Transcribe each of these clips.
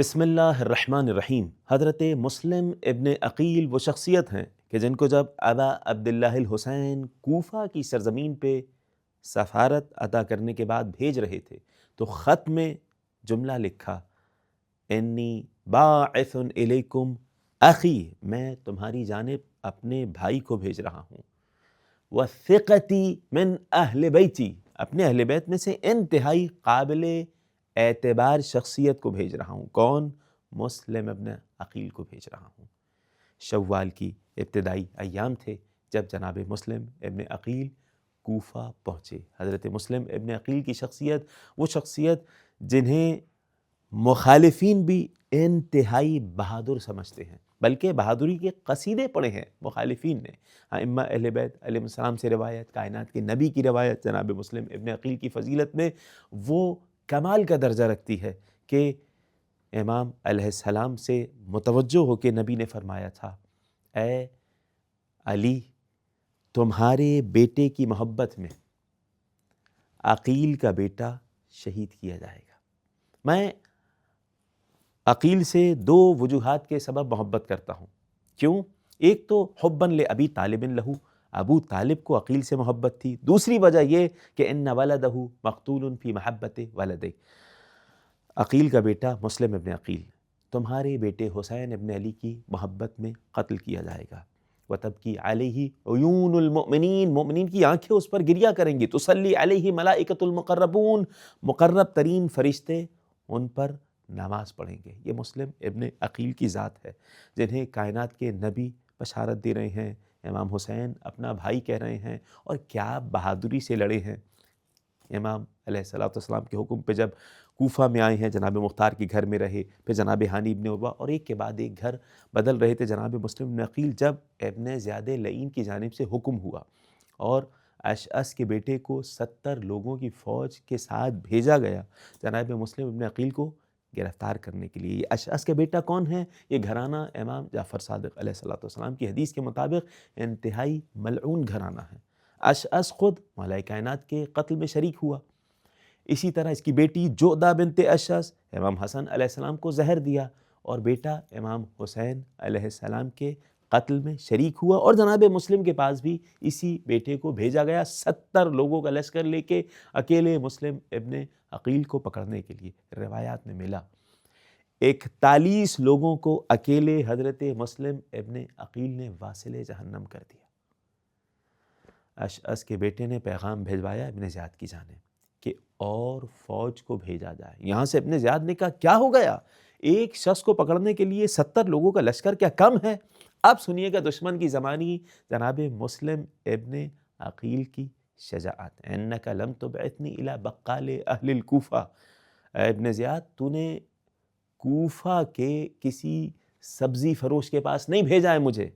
بسم اللہ الرحمن الرحیم۔ حضرت مسلم ابن عقیل وہ شخصیت ہیں کہ جن کو جب ابا عبداللہ الحسین کوفہ کی سرزمین پہ سفارت عطا کرنے کے بعد بھیج رہے تھے تو خط میں جملہ لکھا، انی باعث الیکم اخی، میں تمہاری جانب اپنے بھائی کو بھیج رہا ہوں، وثقتی من اہل بیتی، اپنے اہل بیت میں سے انتہائی قابل اعتبار شخصیت کو بھیج رہا ہوں۔ کون؟ مسلم ابن عقیل کو بھیج رہا ہوں۔ شوال کی ابتدائی ایام تھے جب جناب مسلم ابن عقیل کوفہ پہنچے۔ حضرت مسلم ابن عقیل کی شخصیت وہ شخصیت جنہیں مخالفین بھی انتہائی بہادر سمجھتے ہیں، بلکہ بہادری کے قصیدے پڑھے ہیں مخالفین نے۔ ائمہ اہل بیت علیہ السلام سے روایت، کائنات کے نبی کی روایت جناب مسلم ابن عقیل کی فضیلت میں وہ کمال کا درجہ رکھتی ہے کہ امام علیہ السلام سے متوجہ ہو کے نبی نے فرمایا تھا، اے علی، تمہارے بیٹے کی محبت میں عقیل کا بیٹا شہید کیا جائے گا۔ میں عقیل سے دو وجوہات کے سبب محبت کرتا ہوں۔ کیوں؟ ایک تو حباً لأبی طالب لہو، ابو طالب کو عقیل سے محبت تھی۔ دوسری وجہ یہ کہ ان ولدہ مقتول فی محبت ولدہ، عقیل کا بیٹا مسلم ابن عقیل تمہارے بیٹے حسین ابن علی کی محبت میں قتل کیا جائے گا۔ وتبکی علیہ عیون المؤمنین، مومنین کی آنکھیں اس پر گریا کریں گی۔ تصلی علیہ ملائکۃ المقربون، مقرب ترین فرشتے ان پر نماز پڑھیں گے۔ یہ مسلم ابن عقیل کی ذات ہے جنہیں کائنات کے نبی بشارت دے رہے ہیں، امام حسین اپنا بھائی کہہ رہے ہیں، اور کیا بہادری سے لڑے ہیں۔ امام علیہ السلام کے حکم پہ جب کوفہ میں آئے ہیں، جناب مختار کے گھر میں رہے، پھر جناب ہانی ابن عروہ، اور ایک کے بعد ایک گھر بدل رہے تھے۔ جناب مسلم ابن عقیل جب ابن زیاد لعین کی جانب سے حکم ہوا اور اشعث کے بیٹے کو 70 لوگوں کی فوج کے ساتھ بھیجا گیا جناب مسلم ابن عقیل کو گرفتار کرنے کے لیے۔ یہ اشعث کا بیٹا کون ہے؟ یہ گھرانہ امام جعفر صادق علیہ السلام کی حدیث کے مطابق انتہائی ملعون گھرانہ ہے۔ اشعث خود مولائے کائنات کے قتل میں شریک ہوا۔ اسی طرح اس کی بیٹی جعدہ بنت اشعث امام حسن علیہ السلام کو زہر دیا، اور بیٹا امام حسین علیہ السلام کے قتل میں شریک ہوا، اور جناب مسلم کے پاس بھی اسی بیٹے کو بھیجا گیا 70 لوگوں کا لشکر لے کے اکیلے مسلم ابن عقیل کو پکڑنے کے لیے۔ روایات میں ملا 41 لوگوں کو اکیلے حضرت مسلم ابن عقیل نے واصل جہنم کر دیا۔ اشعث کے بیٹے نے پیغام بھیجوایا ابن زیاد کی جانب کہ اور فوج کو بھیجا جائے۔ یہاں سے ابن زیاد نے کہا کیا ہو گیا؟ ایک شخص کو پکڑنے کے لیے 70 لوگوں کا لشکر کیا کم ہے؟ اب سنیے گا دشمن کی زبانی جناب مسلم ابن عقیل کی شجاعت۔ انک لم تبعثنی الی بقال اہل الکوفہ، اے ابن زیاد، تو نے کوفہ کے کسی سبزی فروش کے پاس نہیں بھیجا ہے مجھے،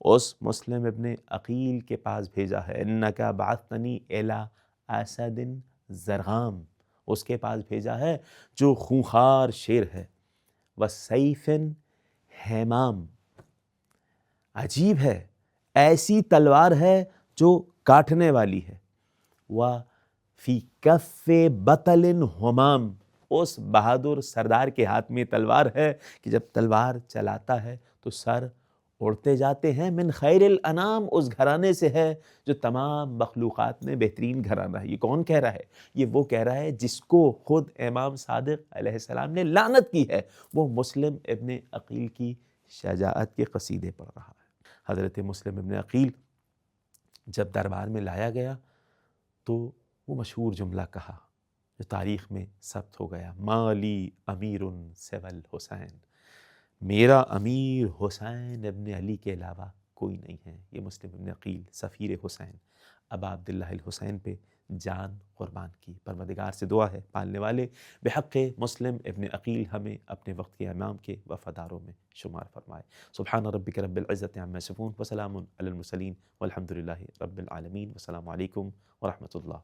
اس مسلم ابن عقیل کے پاس بھیجا ہے۔ انک بعثتنی الی اسد زرغام، اس کے پاس بھیجا ہے جو خونخوار شیر ہے۔ وسیف حمام، عجیب ہے، ایسی تلوار ہے جو کاٹنے والی ہے۔ وفی کف بطل حمام، اس بہادر سردار کے ہاتھ میں تلوار ہے کہ جب تلوار چلاتا ہے تو سر اڑتے جاتے ہیں۔ من خیر الانام، اس گھرانے سے ہے جو تمام مخلوقات میں بہترین گھرانہ ہے۔ یہ کون کہہ رہا ہے؟ یہ وہ کہہ رہا ہے جس کو خود امام صادق علیہ السلام نے لعنت کی ہے، وہ مسلم ابن عقیل کی شجاعت کے قصیدے پڑھ رہا ہے۔ حضرت مسلم ابن عقیل جب دربار میں لایا گیا تو وہ مشہور جملہ کہا جو تاریخ میں ثبت ہو گیا، مالی امیر سوی الحسین، میرا امیر حسین ابن علی کے علاوہ کوئی نہیں ہے۔ یہ مسلم ابن عقیل سفیر حسین ابا عبداللہ الحسین پہ جان قربان کی۔ پروردگار سے دعا ہے پالنے والے بحق مسلم ابن عقیل ہمیں اپنے وقت کے امام کے وفاداروں میں شمار فرمائے۔ سبحان ربک رب العزت عما یصفون وسلام علی المرسلین والحمد للہ رب العالمین، والسلام علیکم ورحمۃ اللہ۔